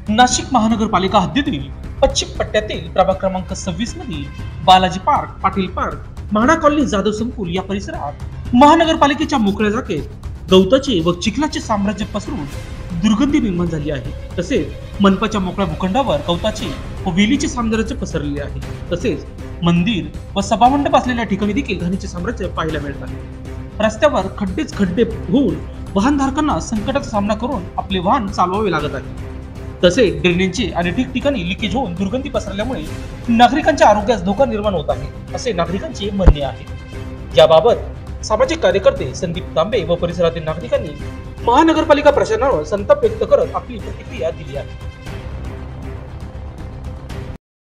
नाशिक महानगरपालिका हद्दीतील पश्चिम पट्ट्यातील प्रभाग क्रमांक 26 मधील Balaji park, Patil park, MHADA colony, Jadhav संकुल या परिसरात महानगरपालिकेच्या मोकळ्या जागेत गवताचे व चिखलाचे साम्राज्य पसरून दुर्गंधी निर्माण झाली आहे। तसेच मनपाच्या मोकळ्या भूखंडावर गवताचे व वेलीचे साम्राज्य पसरलेले आहे। तसेच मंदिर व सभामंडप असलेल्या ठिकाणी देखील घाणीचे साम्राज्य पाहायला मिळत आहे। रस्त्यावर खड्डे होऊन वाहनधारकांना संकटाचा सामना करून आपले वाहन चालवावे लागत आहे। तसेच ड्रेनेजचे आणि ठिकठिकाणी लिकेज होऊन दुर्गंधी पसरल्यामुळे नागरिकांच्या आरोग्यास धोका निर्माण होत आहे, असे नागरिकांचे म्हणणे आहे। याबाबत सामाजिक कार्यकर्ते संदीप तांबे व परिसरातील नागरिकांनी महानगरपालिका प्रशासनावर संताप व्यक्त करत आपली प्रतिक्रिया दिली आहे।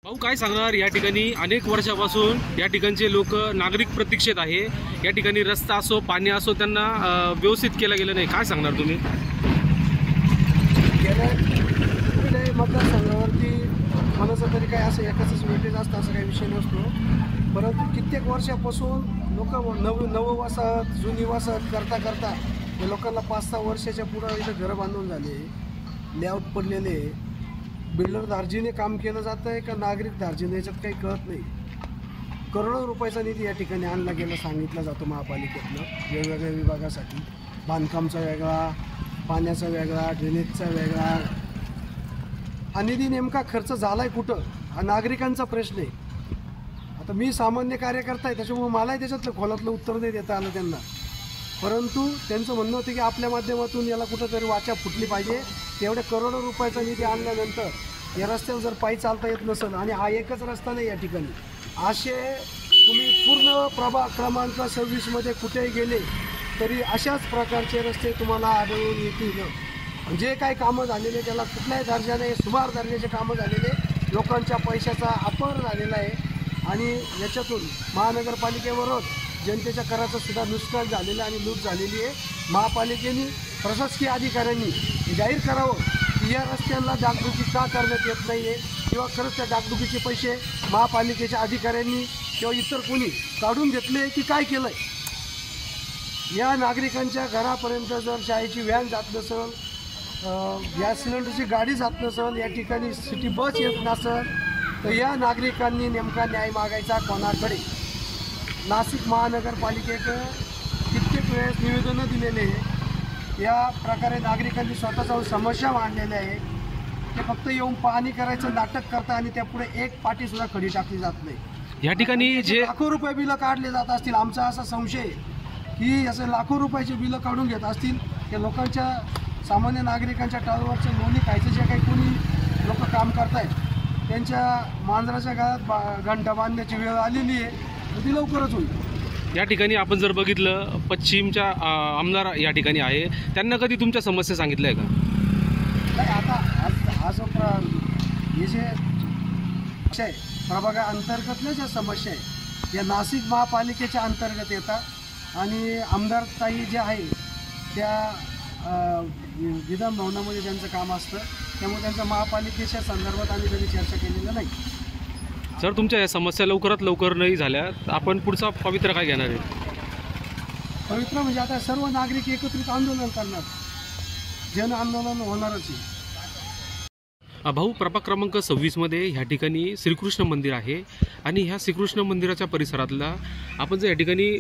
भाऊ, काय सांगणार? या ठिकाणी अनेक वर्षापासून या ठिकाणचे लोक नागरिक प्रतीक्षेत आहे। या ठिकाणी रस्ता असो, पाणी असो, त्यांना व्यवस्थित केलं गेलं नाही। काय सांगणार तुम्ही? मतदारसंघावरती कोणाचं तरी काय असं एकाच वेटेज असतं असं काही विषय नसतो, परंतु कित्येक वर्षापासून लोक नवं वसाहत, जुनी वसाहत करता या लोकांना 5-6 वर्षाच्या पुढं इथं घरं बांधून झाले, लेआउट पडलेले, बिल्डर धार्जीने काम केलं जातं आहे का नागरिक धार्जीने, याच्यात काही कळत नाही। करोडो रुपयाचा निधी या ठिकाणी आणला गेला सांगितला जातो महापालिकेतनं वेगवेगळ्या विभागासाठी। बांधकामचा वेगळा, पाण्याचा वेगळा, ड्रेनेजचा वेगळा। हा निधी नेमका खर्च झालाय कुठं, हा नागरिकांचा प्रश्न आहे। आता मी सामान्य कार्यकर्ता आहे, त्याच्यामुळे मलाही त्याच्यातलं खोलातलं उत्तर नाही देता आलं त्यांना, परंतु त्यांचं म्हणणं होतं की आपल्या माध्यमातून याला कुठंतरी वाचा फुटली पाहिजे। तेवढ्या करोडो रुपयाचा निधी आणल्यानंतर या रस्त्यावर जर पायी चालता येत नसेल, आणि हा एकच रस्ता नाही या ठिकाणी, असे तुम्ही पूर्ण प्रभाग क्रमांक 26 मध्ये कुठेही गेले तरी अशाच प्रकारचे रस्ते तुम्हाला आढळून येतील। जे काही कामं झालेले त्याला कुठल्याही दर्जाने सुमार दर्जाचे कामं झालेले, लोकांच्या पैशाचा अपहार झालेला आहे, आणि याच्यातून महानगरपालिकेवरच जनतेच्या कराचं सुद्धा नुकसान झालेलं आणि लूट झालेली आहे। महापालिकेने, प्रशासकीय अधिकाऱ्यांनी जाहीर करावं की या रस्त्यांना डागडुजी का करण्यात येत नाही आहे, किंवा खरंच त्या डागडुजीचे पैसे महापालिकेच्या अधिकाऱ्यांनी किंवा इतर कोणी काढून घेतले की काय केलं आहे। या नागरिकांच्या घरापर्यंत जर शाळेची व्हॅन जात नसेल, गॅस सिलेंडरची गाडी जात नसेल, या ठिकाणी सिटी बस येत नसेल, तर या नागरिकांनी नेमका न्याय मागायचा कोणाकडे? नाशिक महानगरपालिकेकडे कित्येक वेळेस निवेदनं दिलेले आहे, या प्रकारे नागरिकांनी स्वतः जाऊन समस्या मांडलेल्या आहे। ते फक्त येऊन पाहणी करायचं नाटक करतात आणि त्यापुढे एक पाटीसुद्धा खडी टाकली जात नाही। या ठिकाणी जे लाखो रुपये बिलं काढले जात असतील, आमचा असा संशय की असे लाखो रुपयाचे बिलं काढून घेत असतील, ते लोकांच्या सामान्य नागरिकांच्या टाळवरचे लोणी खायचं जे काही कोणी लोक काम करतायत, त्यांच्या मांजराच्या गळ्यात घंटा बांधण्याची वेळ आलेली आहे, ती लवकरच होईल। या ठिकाणी आपण जर बघितलं, पश्चिमच्या आमदार या ठिकाणी आहे, त्यांना कधी तुमच्या समस्या सांगितल्या आहे का? नाही, आता हा जो हे जे आहे प्रभागा अंतर्गतल्या ज्या समस्या आहे या नाशिक महापालिकेच्या अंतर्गत येतात, आणि आमदार ताई जे आहे त्या विधान भवनामध्ये त्यांचं काम असतं, त्यामुळे त्यांच्या महापालिकेच्या संदर्भात आम्ही कधी चर्चा केलेलं नाही। जर तुमच्या या समस्या लवकरात लवकर नाही झाल्या तर आपण पुढचा पवित्रा काय घेणार आहे? पवित्रा म्हणजे आता सर्व नागरिक एकत्रित आंदोलन करणार, जन आंदोलन होणारच आहे। भाऊ, प्रभाग क्रमांक 26 मध्ये ह्या ठिकाणी श्रीकृष्ण मंदिर आहे, आणि ह्या श्रीकृष्ण मंदिराच्या परिसरातला आपण जर या ठिकाणी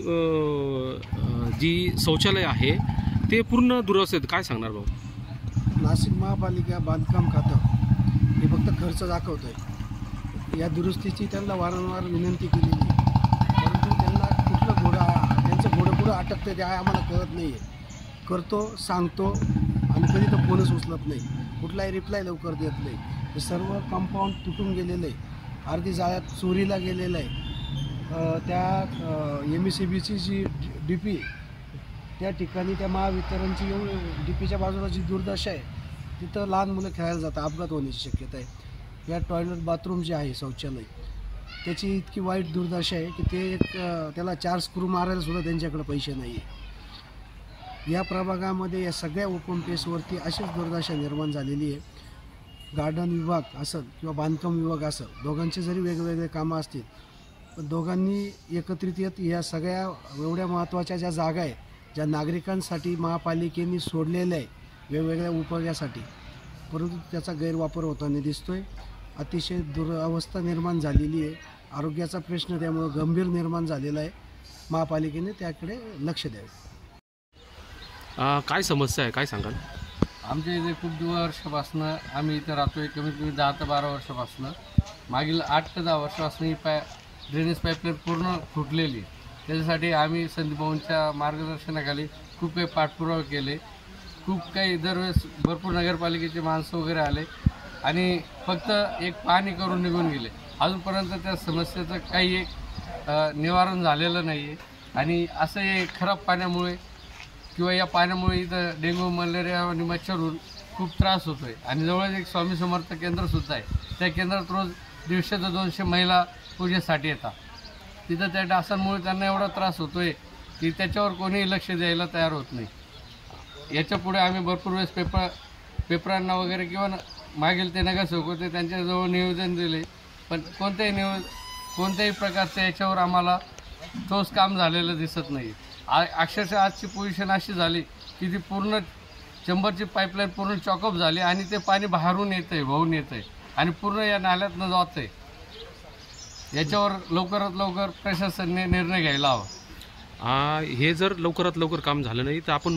जी शौचालय आहे ते पूर्ण दुरावस्थेत, काय सांगणार भाऊ? नाशिक महापालिका बांधकाम खातं हे फक्त खर्च दाखवत आहे, या दुरुस्तीची त्यांना वारंवार विनंती केलेली, परंतु त्यांना कुठलं त्यांचं घोडं पुढं अटकतं ते आम्हाला कळत नाही आहे। करतो, सांगतो, आणि कधी तर फोनच उचलत नाही, कुठलाही रिप्लाय लवकर देत नाही। हे सर्व कंपाऊंड तुटून गेलेलं आहे, अर्धी जाळ्यात चोरीला गेलेलं आहे। त्या MSCBची जी DP त्या ठिकाणी, त्या महावितरणची DPच्या बाजूला जी दुर्दशा आहे, तिथं लहान मुलं खेळायला जातात, अपघात होण्याची शक्यता आहे। या टॉयलेट बाथरूम जे आहे शौचालय, त्याची इतकी वाईट दुर्दशा आहे की ते त्याला 4 स्क्रू मारायला सुद्धा त्यांच्याकडे पैसे नाही आहे। या प्रभागामध्ये या सगळ्या ओपन पेसवरती अशीच दुर्दशा निर्माण झालेली आहे। गार्डन विभाग असेल किंवा बांधकाम विभाग असेल, दोघांचे जरी वेगवेगळे कामं असतील, पण दोघांनी एकत्रित येत या सगळ्या एवढ्या महत्त्वाच्या ज्या जागा आहेत, ज्या नागरिकांसाठी महापालिकेने सोडलेल्या आहे वेगवेगळ्या उपयोगासाठी, परंतु त्याचा गैरवापर होताना दिसतोय. अतिशय दुरवस्था निर्माण झालेली आहे. आरोग्याचा प्रश्न त्यामुळे गंभीर निर्माण झालेला आहे. महापालिकेने त्याकडे लक्ष द्यावे. काय समस्या आहे, काय सांगाल? आमच्या इथे खूप वर्षापासून आम्ही इथे राहतोय, कमीत कमी 10 ते 12 वर्षापासून. मागील 8 ते 10 वर्षापासून ही ड्रेनेज पाईपलाईन पूर्ण फुटलेली. त्याच्यासाठी आम्ही संदीप भाऊंच्या मार्गदर्शनाखाली खूप काही पाठपुरावा केले. खूप काही दरवेळेस भरपूर नगरपालिकेचे माणसं वगैरे आले आणि फक्त एक पाहणी करून निघून गेले. अजूनपर्यंत त्या समस्येचं काही एक निवारण झालेलं नाही आहे. आणि असं हे खराब पाण्यामुळे किंवा या पाण्यामुळे इथं डेंग्यू, मलेरिया आणि मच्छर होऊन खूप त्रास होतो आहे. आणि जवळच एक स्वामी समर्थ केंद्रसुद्धा आहे. त्या केंद्रात रोज 150 ते 200 महिला पूजेसाठी येतात. तिथं त्या डासांमुळे त्यांना एवढा त्रास होतो आहे की त्याच्यावर कोणीही लक्ष द्यायला तयार होत नाही. याच्यापुढे आम्ही भरपूर वेळेस पेपरांना वगैरे किंवा मागील ते नगरसेवक होते त्यांच्याजवळ निवेदन दिले, पण कोणत्याही प्रकारचं याच्यावर आम्हाला ठोस काम झालेलं दिसत नाही. अक्षरशः आजची पोझिशन अशी झाली की ती पूर्ण चंबरची पाईपलाईन पूर्ण चॉकअप झाली आणि ते पाणी बाहेरून येतं आहे, वाहून येतं आहे आणि पूर्ण या नाल्यातनं जात आहे. याच्यावर लवकरात लवकर प्रशासनाने निर्णय घ्यायला हवा. हे जर लवकरात लवकर काम झालं नाही तर आपण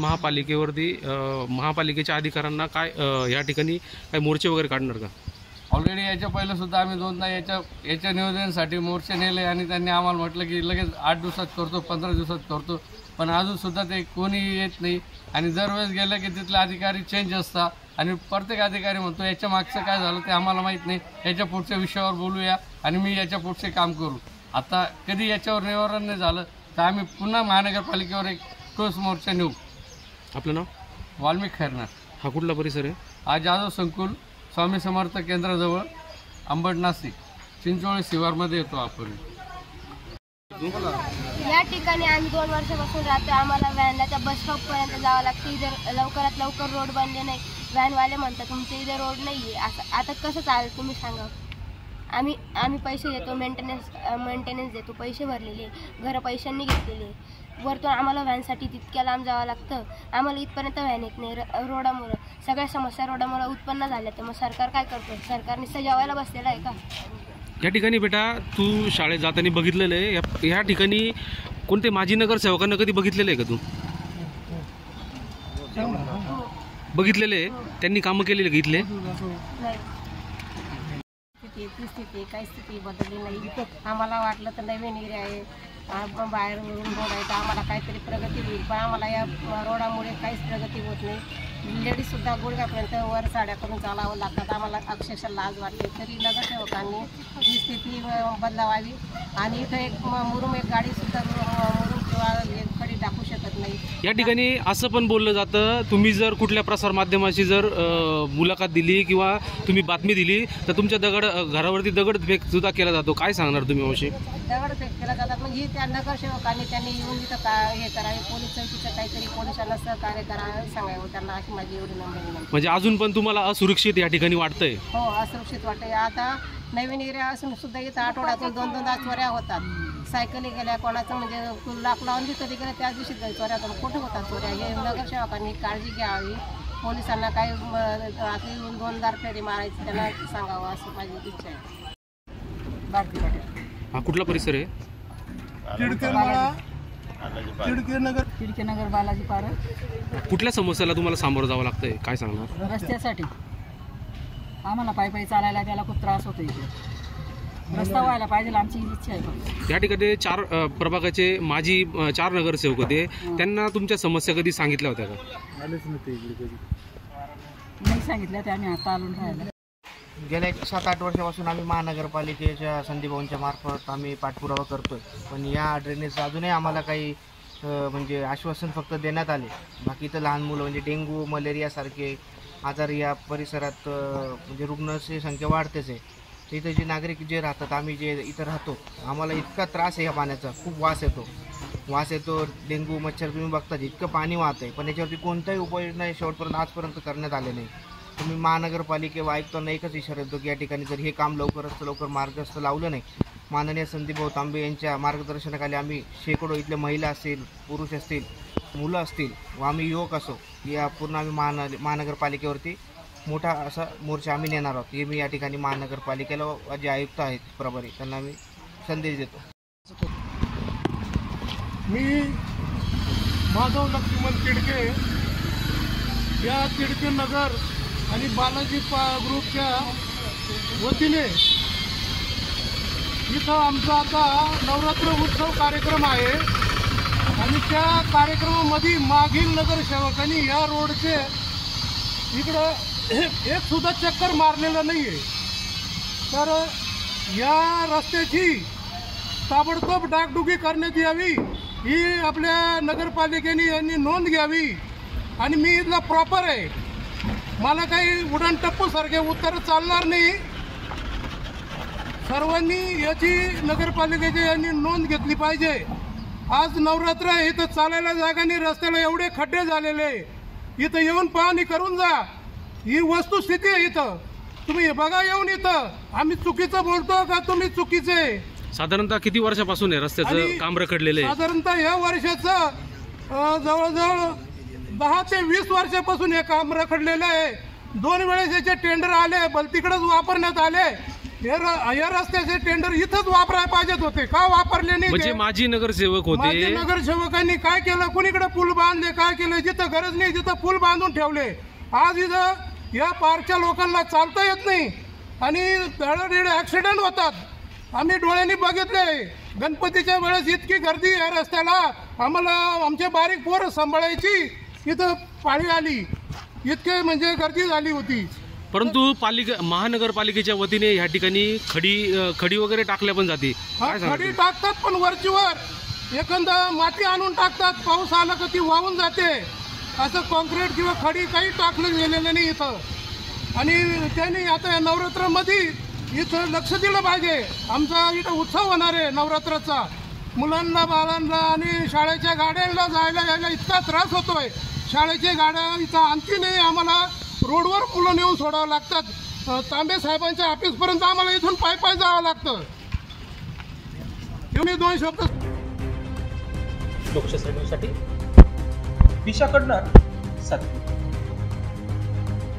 महापालिकेच्या अधिकाऱ्यांना काय या ठिकाणी काय मोर्चे वगैरे काढणार का? ऑलरेडी याच्या पहिलं सुद्धा आम्ही 2दा याच्या नियोजनासाठी मोर्चे नेले आणि त्यांनी आम्हाला म्हटलं की लगेच 8 दिवसात करतो, 15 दिवसात करतो, पण अजूनसुद्धा ते कोणी येत नाही. आणि दरवेळेस गेलं की तिथले अधिकारी चेंज असतात आणि प्रत्येक अधिकारी म्हणतो याच्या मागचं काय झालं ते आम्हाला माहीत नाही, याच्या पुढच्या विषयावर बोलूया आणि मी याच्या पुढचे काम करू. आता कधी याच्यावर निवारण नाही झालं तर आम्ही पुन्हा महानगरपालिकेवर एक ठोस मोर्चा नेऊ. आपलं नाव? वाल्मिक खैरनार. हा कुठला परिसर आहे? हा जाधव संकुल, स्वामी समर्थ केंद्राजवळ, अंबड, नाशिक, चिंचोळी शिवारमध्ये येतो आपण. या ठिकाणी आम्ही 2 वर्षापासून राहतो. आम्हाला व्हॅनला त्या बस स्टॉपपर्यंत जावं लागतं. इथं लवकरात लवकर रोड बनले नाही. व्हॅनवाले म्हणतात तुमच्या इथे रोड नाही आहे. असं आता कसं चालेल तुम्ही सांगा. आम्ही पैसे देतो, मेंटेनन्स देतो, पैसे भरलेले, घरं पैशांनी घेतलेले. वरतून आम्हाला व्हॅनसाठी तितक्या लांब जावं लागतं. आम्हाला इथपर्यंत व्हॅन येत नाही. रोडामुळं सगळ्या समस्या रोडामुळं उत्पन्न झाल्या. तर मग सरकार काय करतो? सरकारने सजावायला बसलेलं आहे का? या ठिकाणी बेटा तू शाळेत जाताना बघितलेलं आहे, या ठिकाणी कोणते माजी नगरसेवकांना कधी बघितलेलं आहे का तू? बघितलेले? त्यांनी कामं केलेले का इथले? स्थिती काही स्थिती बदलली नाही. आम्हाला वाटलं तर नवीन एरिया आहे, बाहेरून रोड आहे तर आम्हाला काहीतरी प्रगती होईल, पण आम्हाला या रोडामुळे काहीच प्रगती होत नाही. लेडीजसुद्धा गुडघ्यापर्यंत वर साड्या करून चालावं लागतात. आम्हाला अक्षरशः लाज वाटते. तरी नगरसेवकांनी ही स्थिती बदलावावी. आणि इथं एक मुरुम एक गाडीसुद्धा मुरुम किंवा खडी टाकू शकत नाही. या ठिकाणी असं पण बोललं जातं, तुम्ही जर कुठल्या प्रसारमाध्यमाची जर मुलाखत दिली किंवा तुम्ही बातमी दिली तर तुमच्या घरावरती दगडफेक सुद्धा केला जातो. काय सांगणार तुम्ही मावशी? दगडफेक केला जातात म्हणजे त्या नगरसेवकांनी त्यांनी येऊन इथं हे करावे, पोलीस चौकीचं काहीतरी पोलिसांना सहकार्य करावं सांगावं त्यांना, अशी माझी एवढी नंबर. म्हणजे अजून पण तुम्हाला असुरक्षित या ठिकाणी वाटतंय? हो, असुरक्षित वाटतंय. आता नवीन एरिया असून सुद्धा इथं आठवड्यातून 2-2 चोऱ्या होतात. सायकली गेल्या, कोणाचं म्हणजे लाक लावून कधी गेलं त्याच दिवशी चोऱ्या होतात. कुठे होतात चोऱ्या? हे नगरसेवकांनी काळजी घ्यावी. पोलिसांना काही आता येऊन 2 फेरी मारायची त्यांना सांगावं असं माझी इच्छा आहे. भारती पाटील. हा कुठला परिसर आहे? खिडकीनगर, बालाजी पार्क. कुठल्या समस्याला तुम्हाला सामोरं जावं लागतंय, काय सांगणार? रस्त्यासाठी आम्हाला पायी चालायला त्याला खूप त्रास होतो. इथे रस्ता व्हायला पाहिजे आमची इच्छा आहे. या ठिकाणी 4 प्रभागाचे माजी 4 नगरसेवक होते, त्यांना तुमच्या समस्या कधी सांगितल्या होत्या का? नाही सांगितलं ते आम्ही आता आलो राहायला. गेल्या 7-8 वर्षापासून आम्ही महानगरपालिकेच्या संदीप भाऊंच्या मार्फत आम्ही पाठपुरावा करतोय, पण या ड्रेनेज अजूनही आम्हाला काही म्हणजे आश्वासन फक्त देण्यात आले. बाकी तर लहान मुलं म्हणजे डेंग्यू, मलेरियासारखे आजार या परिसरात म्हणजे रुग्णांची संख्या वाढतेच आहे. तर इथं जे नागरिक जे राहतात, आम्ही जे इथं राहतो, आम्हाला इतका त्रास आहे या पाण्याचा, खूप वास येतो. डेंग्यू, मच्छर तुम्ही बघता इतकं पाणी वाहत आहे, पण याच्यावरती कोणताही उपाययोजना शेवटपर्यंत आजपर्यंत करण्यात आले नाही. तुम्ही महानगरपालिके व आयुक्तांना एकच इशारा देतो की या ठिकाणी जर हे काम लवकरात लवकर मार्गस्थ लावलं नाही, माननीय संदीप भाऊ तांबे यांच्या मार्गदर्शनाखाली आम्ही शेकडो इथले महिला असतील, पुरुष असतील, मुलं असतील व आम्ही युवक असो, या पूर्ण आम्ही महानगरपालिकेवरती मोठा असा मोर्चा आम्ही नेणार आहोत. हे मी या ठिकाणी महानगरपालिकेला जे आयुक्त आहेत प्रभारी त्यांना मी संदेश देतो. मी माधव लक्ष्मण तिडके या तिडके नगर आणि बालाजी ग्रुपच्या वतीने इथं आमचा आता नवरात्र उत्सव कार्यक्रम आहे आणि त्या कार्यक्रमामध्ये मागील नगरसेवकांनी या रोडचे इकडं एक सुद्धा चक्कर मारलेलं नाही आहे. तर या रस्त्याची ताबडतोब डागडुगी करण्यात यावी ही आपल्या नगरपालिकेने यांनी नोंद घ्यावी. आणि मी इथला प्रॉपर आहे, मला काही उडान टप्पूसारखे उत्तर चालणार नाही. सर्वांनी याची नगरपालिकेची यांनी नोंद घेतली पाहिजे. आज नवरात्र आहे, इथं चालायला जागा नाही, रस्त्याला एवढे खड्डे झालेले, इथं येऊन पाहणी करून जा. ही वस्तुस्थिती आहे. इथं तुम्ही बघा येऊन, इथं आम्ही चुकीचं बोलतो का तुम्ही चुकीचे. साधारणतः किती वर्षापासून आहे रस्त्याचं काम रखडलेलं आहे? साधारणतः या वर्षाचं जवळजवळ 10 ते 20 वर्षापासून हे काम रखडलेलं आहे. 2 वेळेस याचे टेंडर आले, तिकडेच वापरण्यात आले. या रस्त्याचे टेंडर इथंच वापरायला पाहिजेत होते, का वापरले नाही? म्हणजे माजी नगरसेवक होते. माजी नगरसेवकांनी काय केलं, कुणीकडे पूल बांधले, काय केलं, जिथं गरज नाही तिथं पूल बांधून ठेवले. आज इथं या पारच्या लोकांना चालता येत नाही आणि धडाधड ऍक्सिडेंट होतात. आम्ही डोळ्यांनी बघितले. गणपतीच्या वेळेस इतकी गर्दी या रस्त्याला, आम्हाला आमचे बारीक पोरं सांभाळायची इथं पाळी आली, इतके म्हणजे गर्दी झाली होती. परंतु महानगरपालिकेच्या वतीने या ठिकाणी खडी वगैरे टाकल्या पण जाते. खडी टाकतात पण वरचीवर एखादा माती आणून टाकतात, पाऊस आला का ती वाहून जाते. असं कॉन्क्रीट किंवा खडी काही टाकलं गेलेलं नाही इथं. आणि त्यांनी आता या नवरात्रामध्ये इथं लक्ष दिलं पाहिजे. आमचा इथं उत्सव होणार आहे नवरात्राचा. मुलांना, बाळांना आणि शाळेच्या गाड्यांना जायला यायला इतका त्रास होतोय. शाळेच्या गाड्या इथं आणखी नाही, आम्हाला रोडवर मुलं नेऊन सोडावं लागतात. तांबे साहेबांच्या ऑफिसपर्यंत आम्हाला इथून पायी जावं लागतं. एवढे 2 शब्द. लोकशाहीसाठी दिशा कडणार, सत्य.